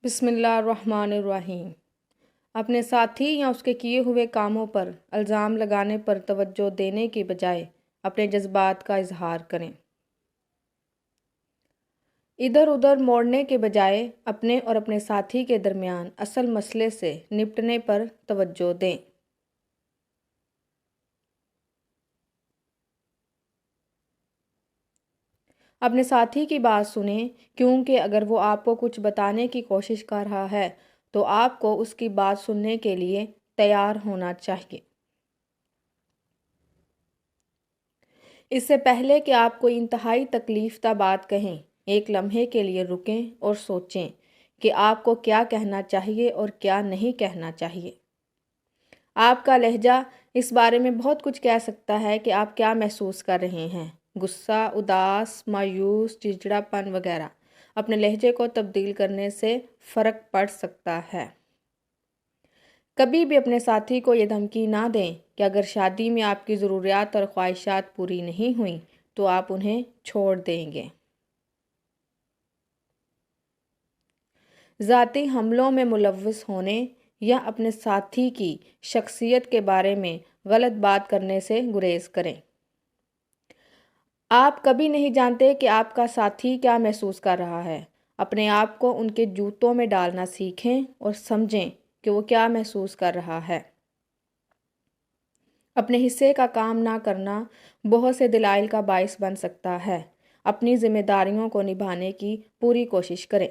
بسم اللہ الرحمن الرحیم۔ اپنے ساتھی یا اس کے کیے ہوئے کاموں پر الزام لگانے پر توجہ دینے کی بجائے اپنے جذبات کا اظہار کریں۔ ادھر ادھر موڑنے کے بجائے اپنے اور اپنے ساتھی کے درمیان اصل مسئلے سے نپٹنے پر توجہ دیں۔ اپنے ساتھی کی بات سنیں، کیونکہ اگر وہ آپ کو کچھ بتانے کی کوشش کر رہا ہے تو آپ کو اس کی بات سننے کے لیے تیار ہونا چاہیے۔ اس سے پہلے کہ آپ کوئی انتہائی تکلیف دہ بات کہیں، ایک لمحے کے لیے رکیں اور سوچیں کہ آپ کو کیا کہنا چاہیے اور کیا نہیں کہنا چاہیے۔ آپ کا لہجہ اس بارے میں بہت کچھ کہہ سکتا ہے کہ آپ کیا محسوس کر رہے ہیں۔ غصہ، اداس، مایوس، چڑچڑاپن وغیرہ۔ اپنے لہجے کو تبدیل کرنے سے فرق پڑ سکتا ہے۔ کبھی بھی اپنے ساتھی کو یہ دھمکی نہ دیں کہ اگر شادی میں آپ کی ضروریات اور خواہشات پوری نہیں ہوئیں تو آپ انہیں چھوڑ دیں گے۔ ذاتی حملوں میں ملوث ہونے یا اپنے ساتھی کی شخصیت کے بارے میں غلط بات کرنے سے گریز کریں۔ آپ کبھی نہیں جانتے کہ آپ کا ساتھی کیا محسوس کر رہا ہے۔ اپنے آپ کو ان کے جوتوں میں ڈالنا سیکھیں اور سمجھیں کہ وہ کیا محسوس کر رہا ہے۔ اپنے حصے کا کام نہ کرنا بہت سے دلائل کا باعث بن سکتا ہے۔ اپنی ذمہ داریوں کو نبھانے کی پوری کوشش کریں۔